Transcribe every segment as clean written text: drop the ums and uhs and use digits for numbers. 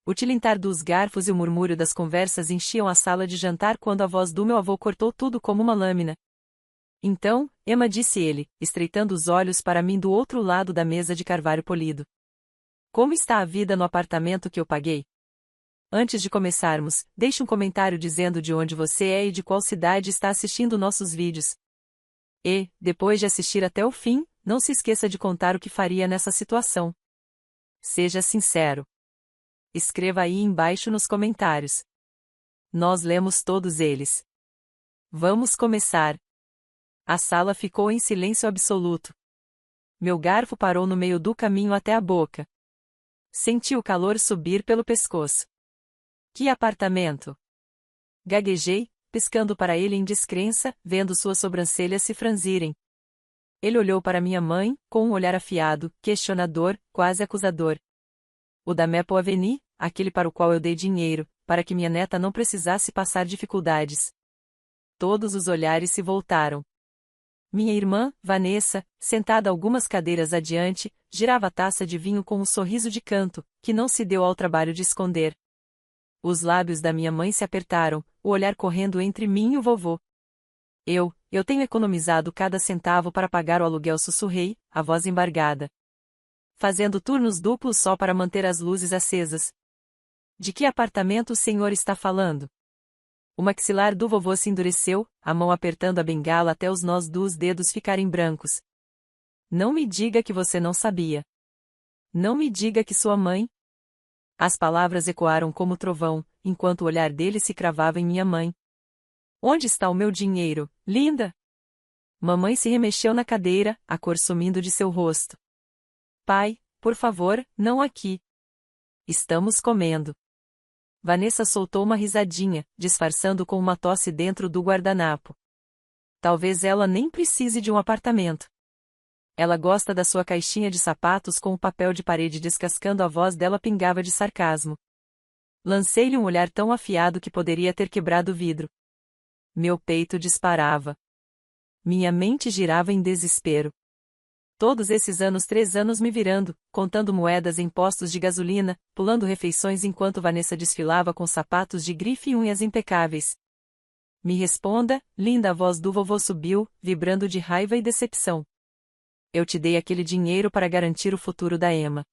O tilintar dos garfos e o murmúrio das conversas enchiam a sala de jantar quando a voz do meu avô cortou tudo como uma lâmina. Então, Emma, disse ele, estreitando os olhos para mim do outro lado da mesa de carvalho polido. Como está a vida no apartamento que eu paguei? Antes de começarmos, deixe um comentário dizendo de onde você é e de qual cidade está assistindo nossos vídeos. E, depois de assistir até o fim, não se esqueça de contar o que faria nessa situação. Seja sincero. Escreva aí embaixo nos comentários. Nós lemos todos eles. Vamos começar. A sala ficou em silêncio absoluto. Meu garfo parou no meio do caminho até a boca. Senti o calor subir pelo pescoço. Que apartamento! Gaguejei, piscando para ele em descrença, vendo suas sobrancelhas se franzirem. Ele olhou para minha mãe, com um olhar afiado, questionador, quase acusador. O da Maple Avenue, aquele para o qual eu dei dinheiro, para que minha neta não precisasse passar dificuldades. Todos os olhares se voltaram. Minha irmã, Vanessa, sentada algumas cadeiras adiante, girava a taça de vinho com um sorriso de canto, que não se deu ao trabalho de esconder. Os lábios da minha mãe se apertaram, o olhar correndo entre mim e o vovô. Eu tenho economizado cada centavo para pagar o aluguel, sussurrei, a voz embargada. Fazendo turnos duplos só para manter as luzes acesas. De que apartamento o senhor está falando? O maxilar do vovô se endureceu, a mão apertando a bengala até os nós dos dedos ficarem brancos. Não me diga que você não sabia. Não me diga que sua mãe... As palavras ecoaram como trovão, enquanto o olhar dele se cravava em minha mãe. Onde está o meu dinheiro, linda? Mamãe se remexeu na cadeira, a cor sumindo de seu rosto. Pai, por favor, não aqui. Estamos comendo. Vanessa soltou uma risadinha, disfarçando com uma tosse dentro do guardanapo. Talvez ela nem precise de um apartamento. Ela gosta da sua caixinha de sapatos com o papel de parede descascando, a voz dela pingava de sarcasmo. Lancei-lhe um olhar tão afiado que poderia ter quebrado o vidro. Meu peito disparava. Minha mente girava em desespero. Todos esses anos, 3 anos me virando, contando moedas em postos de gasolina, pulando refeições enquanto Vanessa desfilava com sapatos de grife e unhas impecáveis. Me responda, linda, a voz do vovô subiu, vibrando de raiva e decepção. Eu te dei aquele dinheiro para garantir o futuro da Emma.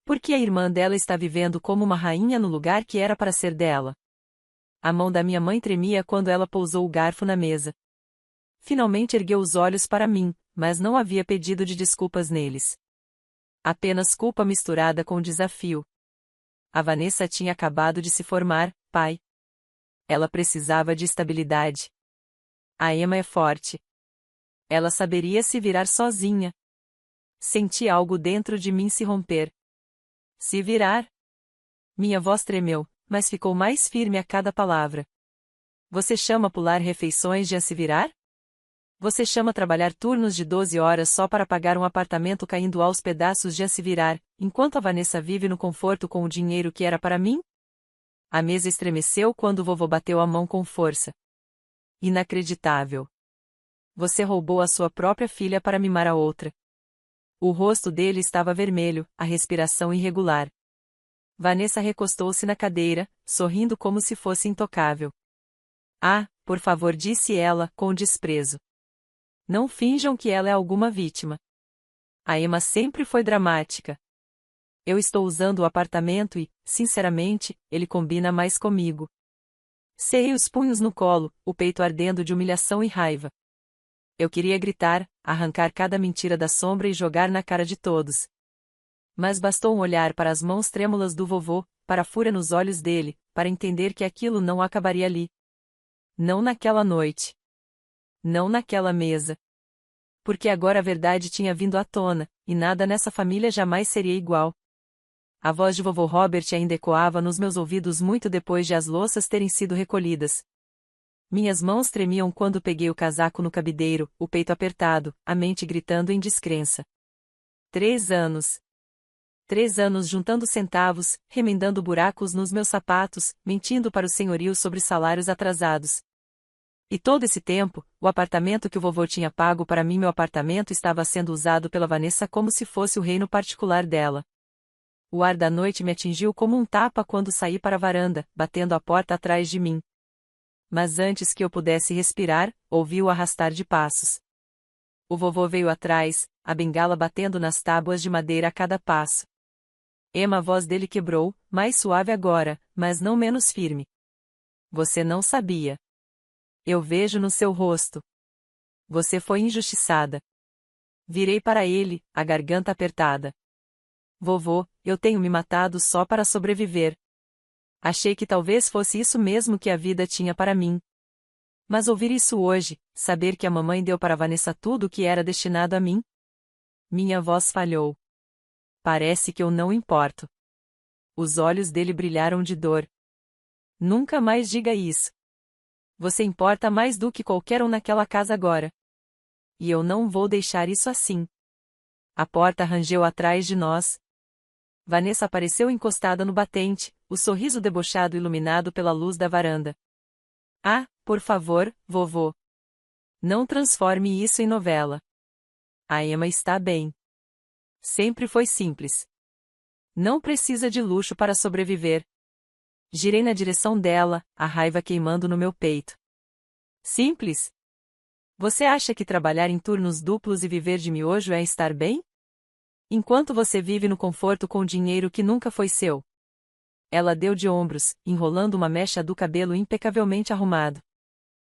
Por que a irmã dela está vivendo como uma rainha no lugar que era para ser dela? A mão da minha mãe tremia quando ela pousou o garfo na mesa. Finalmente ergueu os olhos para mim, mas não havia pedido de desculpas neles. Apenas culpa misturada com desafio. A Vanessa tinha acabado de se formar, pai. Ela precisava de estabilidade. A Emma é forte. Ela saberia se virar sozinha. Senti algo dentro de mim se romper. Se virar? Minha voz tremeu, mas ficou mais firme a cada palavra. Você chama pular refeições de a se virar? Você chama trabalhar turnos de 12 horas só para pagar um apartamento caindo aos pedaços de a se virar, enquanto a Vanessa vive no conforto com o dinheiro que era para mim? A mesa estremeceu quando o vovô bateu a mão com força. Inacreditável. Você roubou a sua própria filha para mimar a outra. O rosto dele estava vermelho, a respiração irregular. Vanessa recostou-se na cadeira, sorrindo como se fosse intocável. Ah, por favor, disse ela, com desprezo. Não finjam que ela é alguma vítima. A Emma sempre foi dramática. Eu estou usando o apartamento e, sinceramente, ele combina mais comigo. Cerrei os punhos no colo, o peito ardendo de humilhação e raiva. Eu queria gritar, arrancar cada mentira da sombra e jogar na cara de todos. Mas bastou um olhar para as mãos trêmulas do vovô, para a fúria nos olhos dele, para entender que aquilo não acabaria ali. Não naquela noite. Não naquela mesa. Porque agora a verdade tinha vindo à tona, e nada nessa família jamais seria igual. A voz de vovô Robert ainda ecoava nos meus ouvidos muito depois de as louças terem sido recolhidas. Minhas mãos tremiam quando peguei o casaco no cabideiro, o peito apertado, a mente gritando em descrença. 3 anos. 3 anos juntando centavos, remendando buracos nos meus sapatos, mentindo para o senhorio sobre salários atrasados. E todo esse tempo, o apartamento que o vovô tinha pago para mim, meu apartamento, estava sendo usado pela Vanessa como se fosse o reino particular dela. O ar da noite me atingiu como um tapa quando saí para a varanda, batendo a porta atrás de mim. Mas antes que eu pudesse respirar, ouvi-o arrastar de passos. O vovô veio atrás, a bengala batendo nas tábuas de madeira a cada passo. A voz dele quebrou, mais suave agora, mas não menos firme. Você não sabia. Eu vejo no seu rosto. Você foi injustiçada. Virei para ele, a garganta apertada. Vovô, eu tenho me matado só para sobreviver. Achei que talvez fosse isso mesmo que a vida tinha para mim. Mas ouvir isso hoje, saber que a mamãe deu para Vanessa tudo o que era destinado a mim? Minha voz falhou. Parece que eu não importo. Os olhos dele brilharam de dor. Nunca mais diga isso. Você importa mais do que qualquer um naquela casa agora. E eu não vou deixar isso assim. A porta rangeu atrás de nós. Vanessa apareceu encostada no batente, o sorriso debochado iluminado pela luz da varanda. Ah, por favor, vovô. Não transforme isso em novela. A Emma está bem. Sempre foi simples. Não precisa de luxo para sobreviver. Girei na direção dela, a raiva queimando no meu peito. Simples? Você acha que trabalhar em turnos duplos e viver de miojo é estar bem? Enquanto você vive no conforto com dinheiro que nunca foi seu. Ela deu de ombros, enrolando uma mecha do cabelo impecavelmente arrumado.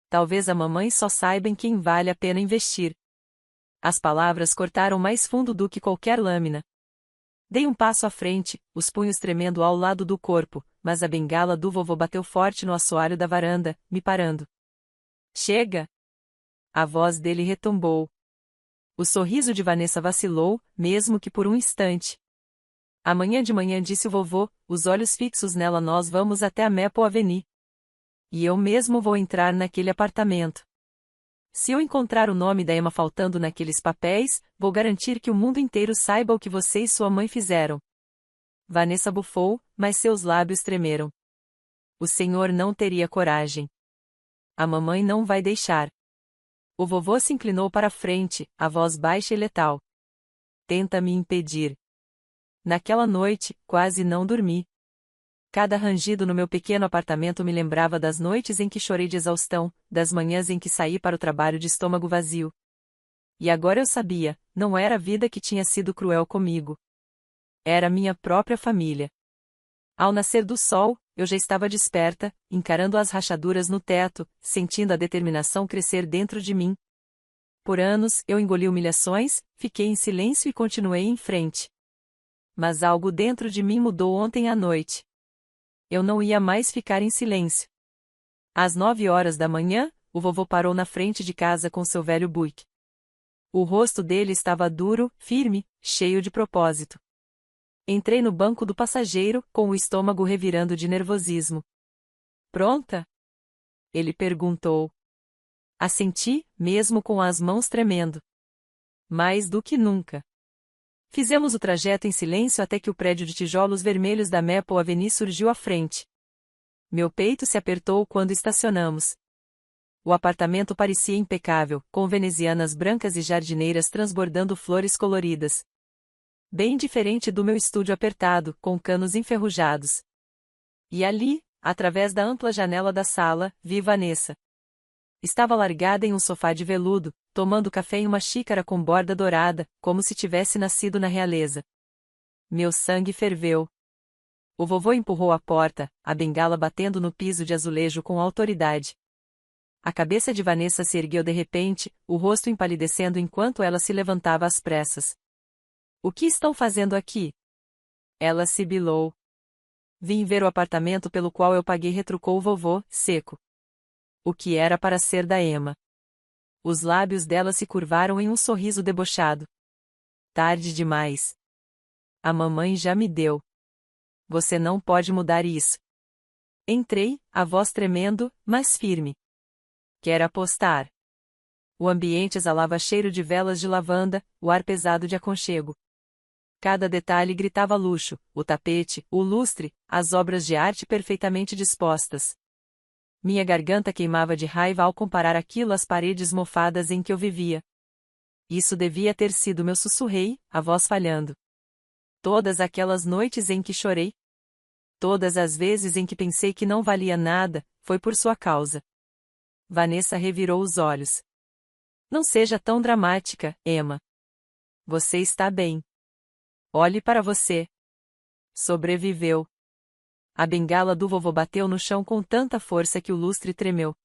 Talvez a mamãe só saiba em quem vale a pena investir. As palavras cortaram mais fundo do que qualquer lâmina. Dei um passo à frente, os punhos tremendo ao lado do corpo, mas a bengala do vovô bateu forte no assoalho da varanda, me parando. Chega! A voz dele retumbou. O sorriso de Vanessa vacilou, mesmo que por um instante. Amanhã de manhã, disse o vovô, os olhos fixos nela, nós vamos até a Maple Avenue. E eu mesmo vou entrar naquele apartamento. Se eu encontrar o nome da Emma faltando naqueles papéis, vou garantir que o mundo inteiro saiba o que você e sua mãe fizeram. Vanessa bufou, mas seus lábios tremeram. O senhor não teria coragem. A mamãe não vai deixar. O vovô se inclinou para a frente, a voz baixa e letal. Tenta me impedir. Naquela noite, quase não dormi. Cada rangido no meu pequeno apartamento me lembrava das noites em que chorei de exaustão, das manhãs em que saí para o trabalho de estômago vazio. E agora eu sabia, não era a vida que tinha sido cruel comigo. Era minha própria família. Ao nascer do sol, eu já estava desperta, encarando as rachaduras no teto, sentindo a determinação crescer dentro de mim. Por anos, eu engoli humilhações, fiquei em silêncio e continuei em frente. Mas algo dentro de mim mudou ontem à noite. Eu não ia mais ficar em silêncio. Às 9 horas da manhã, o vovô parou na frente de casa com seu velho Buick. O rosto dele estava duro, firme, cheio de propósito. Entrei no banco do passageiro, com o estômago revirando de nervosismo. Pronta? Ele perguntou. Assenti, mesmo com as mãos tremendo. Mais do que nunca. Fizemos o trajeto em silêncio até que o prédio de tijolos vermelhos da Maple Avenue surgiu à frente. Meu peito se apertou quando estacionamos. O apartamento parecia impecável, com venezianas brancas e jardineiras transbordando flores coloridas. Bem diferente do meu estúdio apertado, com canos enferrujados. E ali, através da ampla janela da sala, vi Vanessa. Estava largada em um sofá de veludo, tomando café em uma xícara com borda dourada, como se tivesse nascido na realeza. Meu sangue ferveu. O vovô empurrou a porta, a bengala batendo no piso de azulejo com autoridade. A cabeça de Vanessa se ergueu de repente, o rosto empalidecendo enquanto ela se levantava às pressas. O que estão fazendo aqui? Ela sibilou. Vim ver o apartamento pelo qual eu paguei, retrucou o vovô, seco. O que era para ser da Emma. Os lábios dela se curvaram em um sorriso debochado. Tarde demais. A mamãe já me deu. Você não pode mudar isso. Entrei, a voz tremendo, mas firme. Quer apostar? O ambiente exalava cheiro de velas de lavanda, o ar pesado de aconchego. Cada detalhe gritava luxo, o tapete, o lustre, as obras de arte perfeitamente dispostas. Minha garganta queimava de raiva ao comparar aquilo às paredes mofadas em que eu vivia. Isso devia ter sido meu, sussurrei, a voz falhando. Todas aquelas noites em que chorei, todas as vezes em que pensei que não valia nada, foi por sua causa. Vanessa revirou os olhos. Não seja tão dramática, Emma. Você está bem. Olhe para você. Sobreviveu. A bengala do vovô bateu no chão com tanta força que o lustre tremeu.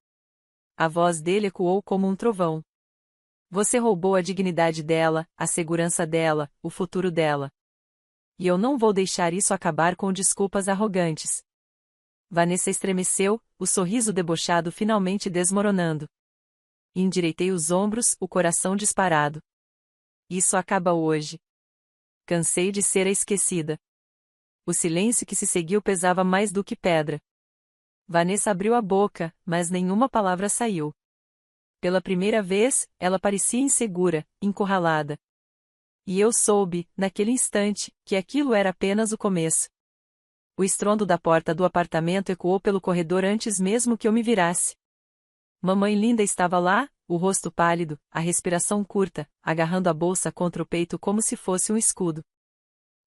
A voz dele ecoou como um trovão. Você roubou a dignidade dela, a segurança dela, o futuro dela. E eu não vou deixar isso acabar com desculpas arrogantes. Vanessa estremeceu, o sorriso debochado finalmente desmoronando. Endireitei os ombros, o coração disparado. Isso acaba hoje. Cansei de ser a esquecida. O silêncio que se seguiu pesava mais do que pedra. Vanessa abriu a boca, mas nenhuma palavra saiu. Pela primeira vez, ela parecia insegura, encurralada. E eu soube, naquele instante, que aquilo era apenas o começo. O estrondo da porta do apartamento ecoou pelo corredor antes mesmo que eu me virasse. Mamãe linda estava lá, o rosto pálido, a respiração curta, agarrando a bolsa contra o peito como se fosse um escudo.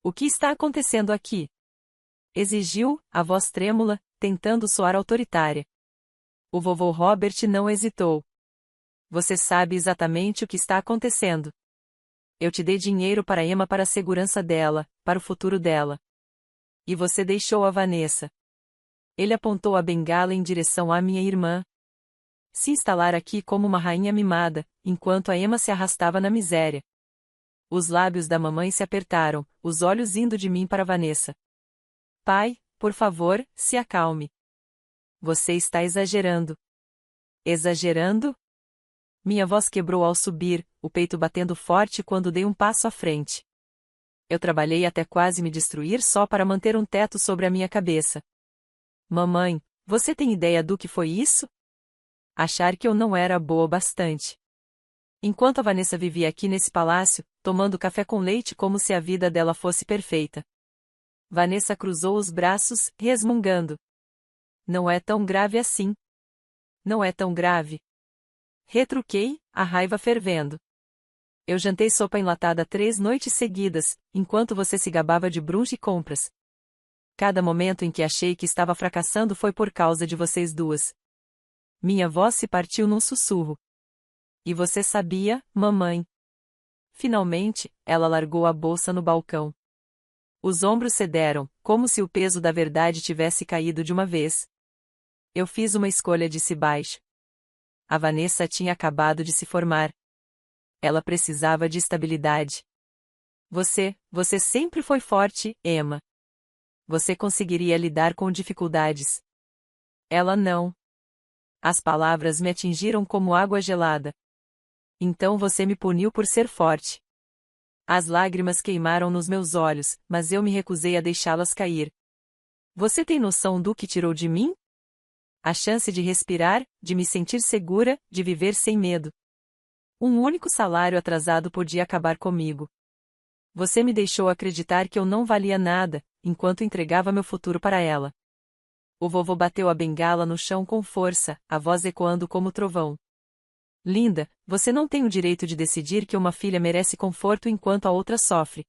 O que está acontecendo aqui? Exigiu, a voz trêmula, tentando soar autoritária. O vovô Robert não hesitou. Você sabe exatamente o que está acontecendo. Eu te dei dinheiro para Emma para a segurança dela, para o futuro dela. E você deixou a Vanessa. Ele apontou a bengala em direção à minha irmã. Se instalar aqui como uma rainha mimada, enquanto a Emma se arrastava na miséria. Os lábios da mamãe se apertaram, os olhos indo de mim para Vanessa. Pai, por favor, se acalme. Você está exagerando. Exagerando? Minha voz quebrou ao subir, o peito batendo forte quando dei um passo à frente. Eu trabalhei até quase me destruir só para manter um teto sobre a minha cabeça. Mamãe, você tem ideia do que foi isso? Achar que eu não era boa bastante. Enquanto a Vanessa vivia aqui nesse palácio, tomando café com leite como se a vida dela fosse perfeita. Vanessa cruzou os braços, resmungando. Não é tão grave assim. Não é tão grave. Retruquei, a raiva fervendo. Eu jantei sopa enlatada 3 noites seguidas, enquanto você se gabava de brunch e compras. Cada momento em que achei que estava fracassando foi por causa de vocês duas. Minha voz se partiu num sussurro. E você sabia, mamãe? Finalmente, ela largou a bolsa no balcão. Os ombros cederam, como se o peso da verdade tivesse caído de uma vez. Eu fiz uma escolha, disse baixo. A Vanessa tinha acabado de se formar. Ela precisava de estabilidade. Você sempre foi forte, Emma. Você conseguiria lidar com dificuldades. Ela não. As palavras me atingiram como água gelada. Então você me puniu por ser forte. As lágrimas queimaram nos meus olhos, mas eu me recusei a deixá-las cair. Você tem noção do que tirou de mim? A chance de respirar, de me sentir segura, de viver sem medo. Um único salário atrasado podia acabar comigo. Você me deixou acreditar que eu não valia nada, enquanto entregava meu futuro para ela. O vovô bateu a bengala no chão com força, a voz ecoando como trovão. Linda, você não tem o direito de decidir que uma filha merece conforto enquanto a outra sofre.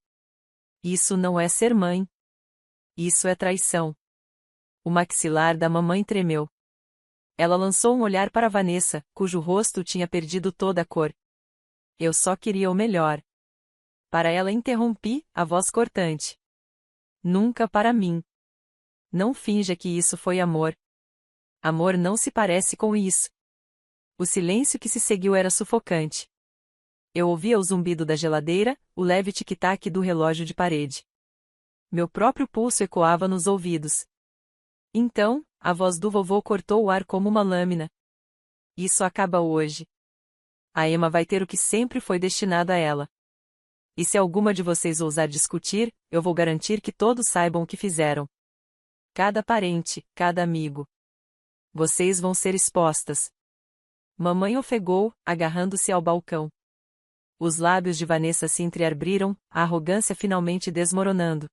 Isso não é ser mãe. Isso é traição. O maxilar da mamãe tremeu. Ela lançou um olhar para Vanessa, cujo rosto tinha perdido toda a cor. Eu só queria o melhor. Para ela interrompi, a voz cortante. Nunca para mim. Não finja que isso foi amor. Amor não se parece com isso. O silêncio que se seguiu era sufocante. Eu ouvia o zumbido da geladeira, o leve tic-tac do relógio de parede. Meu próprio pulso ecoava nos ouvidos. Então, a voz do vovô cortou o ar como uma lâmina. Isso acaba hoje. A Emma vai ter o que sempre foi destinado a ela. E se alguma de vocês ousar discutir, eu vou garantir que todos saibam o que fizeram. Cada parente, cada amigo. Vocês vão ser expostas. Mamãe ofegou, agarrando-se ao balcão. Os lábios de Vanessa se entreabriram, a arrogância finalmente desmoronando.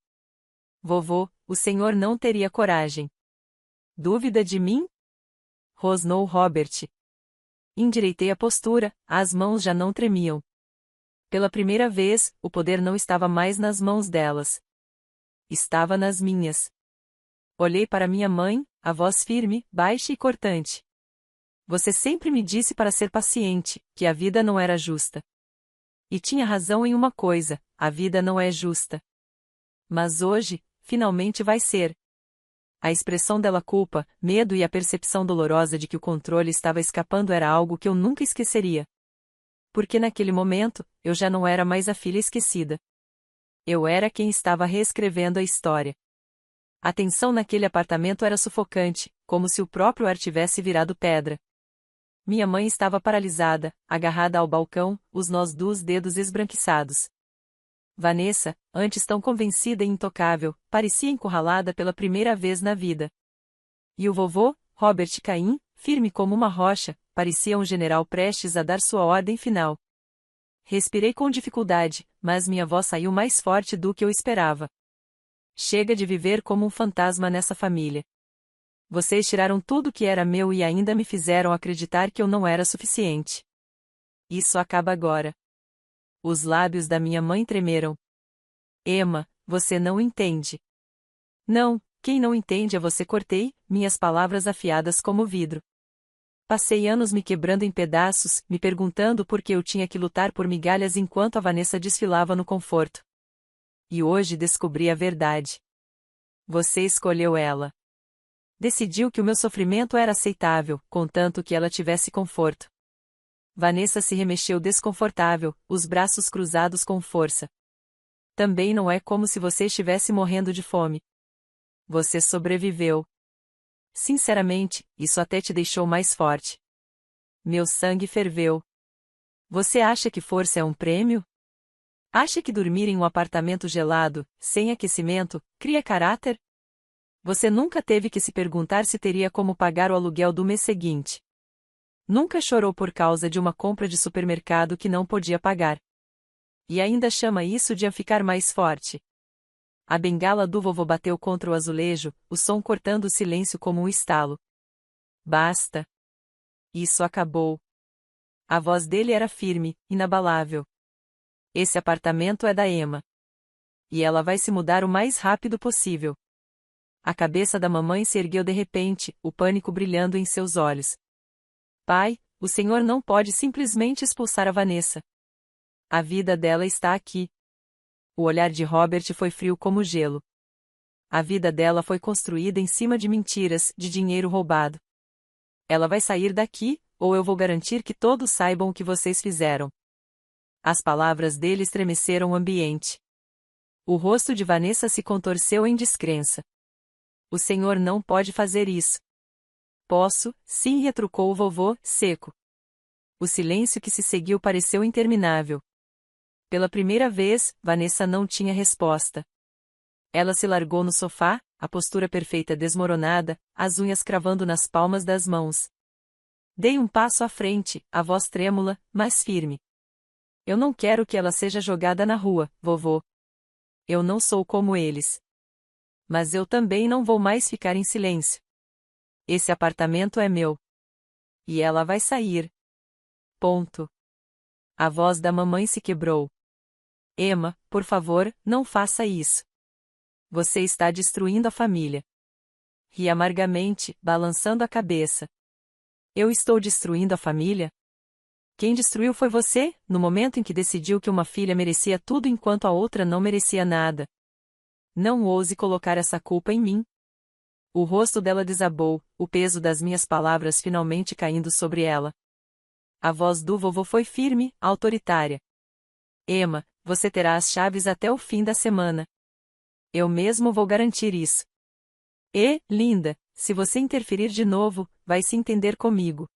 Vovô, o senhor não teria coragem. Dúvida de mim? Rosnou Robert. Endireitei a postura, as mãos já não tremiam. Pela primeira vez, o poder não estava mais nas mãos delas. Estava nas minhas. Olhei para minha mãe, a voz firme, baixa e cortante. Você sempre me disse para ser paciente, que a vida não era justa. E tinha razão em uma coisa, a vida não é justa. Mas hoje, finalmente vai ser. A expressão dela culpa, medo e a percepção dolorosa de que o controle estava escapando era algo que eu nunca esqueceria. Porque naquele momento, eu já não era mais a filha esquecida. Eu era quem estava reescrevendo a história. A tensão naquele apartamento era sufocante, como se o próprio ar tivesse virado pedra. Minha mãe estava paralisada, agarrada ao balcão, os nós dos dedos esbranquiçados. Vanessa, antes tão convencida e intocável, parecia encurralada pela primeira vez na vida. E o vovô, Robert Caim, firme como uma rocha, parecia um general prestes a dar sua ordem final. Respirei com dificuldade, mas minha voz saiu mais forte do que eu esperava. Chega de viver como um fantasma nessa família. Vocês tiraram tudo que era meu e ainda me fizeram acreditar que eu não era suficiente. Isso acaba agora. Os lábios da minha mãe tremeram. Emma, você não entende. Não, quem não entende é você. Cortei, minhas palavras afiadas como vidro. Passei anos me quebrando em pedaços, me perguntando por que eu tinha que lutar por migalhas enquanto a Vanessa desfilava no conforto. E hoje descobri a verdade. Você escolheu ela. Decidiu que o meu sofrimento era aceitável, contanto que ela tivesse conforto. Vanessa se remexeu desconfortável, os braços cruzados com força. Também não é como se você estivesse morrendo de fome. Você sobreviveu. Sinceramente, isso até te deixou mais forte. Meu sangue ferveu. Você acha que força é um prêmio? Acha que dormir em um apartamento gelado, sem aquecimento, cria caráter? Você nunca teve que se perguntar se teria como pagar o aluguel do mês seguinte. Nunca chorou por causa de uma compra de supermercado que não podia pagar. E ainda chama isso de ficar mais forte. A bengala do vovô bateu contra o azulejo, o som cortando o silêncio como um estalo. Basta. Isso acabou. A voz dele era firme, inabalável. Esse apartamento é da Emma. E ela vai se mudar o mais rápido possível. A cabeça da mamãe se ergueu de repente, o pânico brilhando em seus olhos. Pai, o senhor não pode simplesmente expulsar a Vanessa. A vida dela está aqui. O olhar de Robert foi frio como gelo. A vida dela foi construída em cima de mentiras, de dinheiro roubado. Ela vai sair daqui, ou eu vou garantir que todos saibam o que vocês fizeram. As palavras dele estremeceram o ambiente. O rosto de Vanessa se contorceu em descrença. O senhor não pode fazer isso. Posso, sim, retrucou o vovô, seco. O silêncio que se seguiu pareceu interminável. Pela primeira vez, Vanessa não tinha resposta. Ela se largou no sofá, a postura perfeita desmoronada, as unhas cravando nas palmas das mãos. Dei um passo à frente, a voz trêmula, mas firme. Eu não quero que ela seja jogada na rua, vovô. Eu não sou como eles. Mas eu também não vou mais ficar em silêncio. Esse apartamento é meu. E ela vai sair. Ponto. A voz da mamãe se quebrou. Emma, por favor, não faça isso. Você está destruindo a família. Ri amargamente, balançando a cabeça. Eu estou destruindo a família? Quem destruiu foi você, no momento em que decidiu que uma filha merecia tudo enquanto a outra não merecia nada. Não ouse colocar essa culpa em mim. O rosto dela desabou, o peso das minhas palavras finalmente caindo sobre ela. A voz do vovô foi firme, autoritária. Emma, você terá as chaves até o fim da semana. Eu mesmo vou garantir isso. E, linda, se você interferir de novo, vai se entender comigo.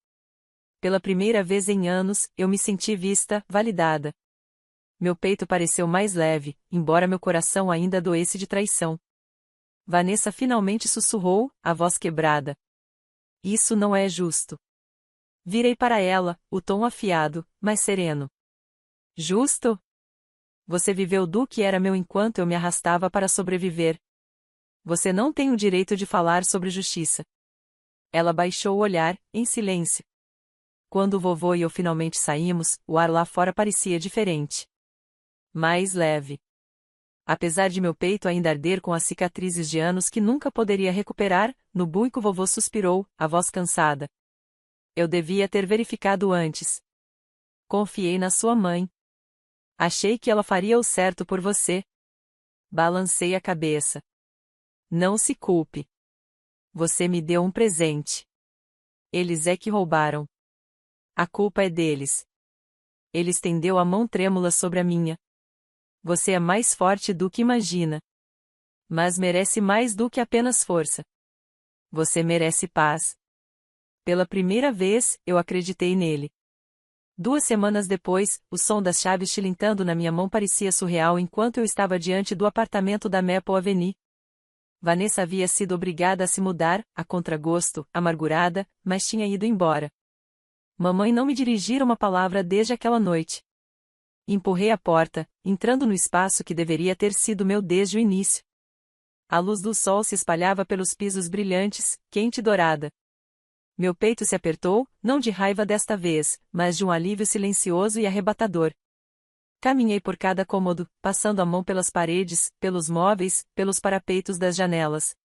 Pela primeira vez em anos, eu me senti vista, validada. Meu peito pareceu mais leve, embora meu coração ainda doesse de traição. Vanessa finalmente sussurrou, a voz quebrada. Isso não é justo. Virei para ela, o tom afiado, mas sereno. Justo? Você viveu do que era meu enquanto eu me arrastava para sobreviver. Você não tem o direito de falar sobre justiça. Ela baixou o olhar, em silêncio. Quando o vovô e eu finalmente saímos, o ar lá fora parecia diferente. Mais leve. Apesar de meu peito ainda arder com as cicatrizes de anos que nunca poderia recuperar, no buico vovô suspirou, a voz cansada. Eu devia ter verificado antes. Confiei na sua mãe. Achei que ela faria o certo por você. Balancei a cabeça. Não se culpe. Você me deu um presente. Eles é que roubaram. A culpa é deles. Ele estendeu a mão trêmula sobre a minha. Você é mais forte do que imagina. Mas merece mais do que apenas força. Você merece paz. Pela primeira vez, eu acreditei nele. 2 semanas depois, o som das chaves tilintando na minha mão parecia surreal enquanto eu estava diante do apartamento da Maple Avenue. Vanessa havia sido obrigada a se mudar, a contragosto, amargurada, mas tinha ido embora. Mamãe não me dirigira uma palavra desde aquela noite. Empurrei a porta, entrando no espaço que deveria ter sido meu desde o início. A luz do sol se espalhava pelos pisos brilhantes, quente e dourada. Meu peito se apertou, não de raiva desta vez, mas de um alívio silencioso e arrebatador. Caminhei por cada cômodo, passando a mão pelas paredes, pelos móveis, pelos parapeitos das janelas.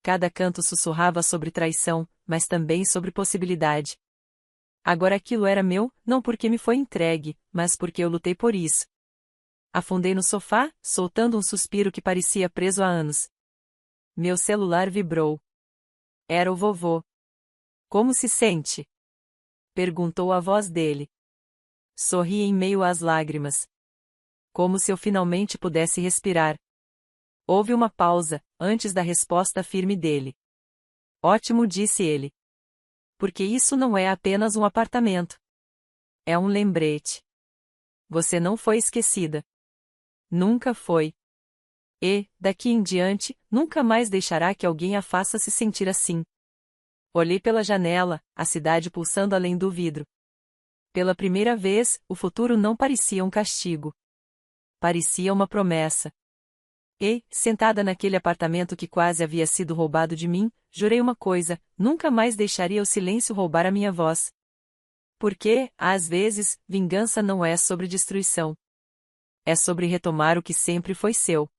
Cada canto sussurrava sobre traição, mas também sobre possibilidade. Agora aquilo era meu, não porque me foi entregue, mas porque eu lutei por isso. Afundei no sofá, soltando um suspiro que parecia preso há anos. Meu celular vibrou. Era o vovô. Como se sente? Perguntou a voz dele. Sorri em meio às lágrimas. Como se eu finalmente pudesse respirar. Houve uma pausa, antes da resposta firme dele. Ótimo, disse ele. Porque isso não é apenas um apartamento. É um lembrete. Você não foi esquecida. Nunca foi. E, daqui em diante, nunca mais deixará que alguém a faça se sentir assim. Olhei pela janela, a cidade pulsando além do vidro. Pela primeira vez, o futuro não parecia um castigo. Parecia uma promessa. E, sentada naquele apartamento que quase havia sido roubado de mim, jurei uma coisa: nunca mais deixaria o silêncio roubar a minha voz. Porque, às vezes, vingança não é sobre destruição. É sobre retomar o que sempre foi seu.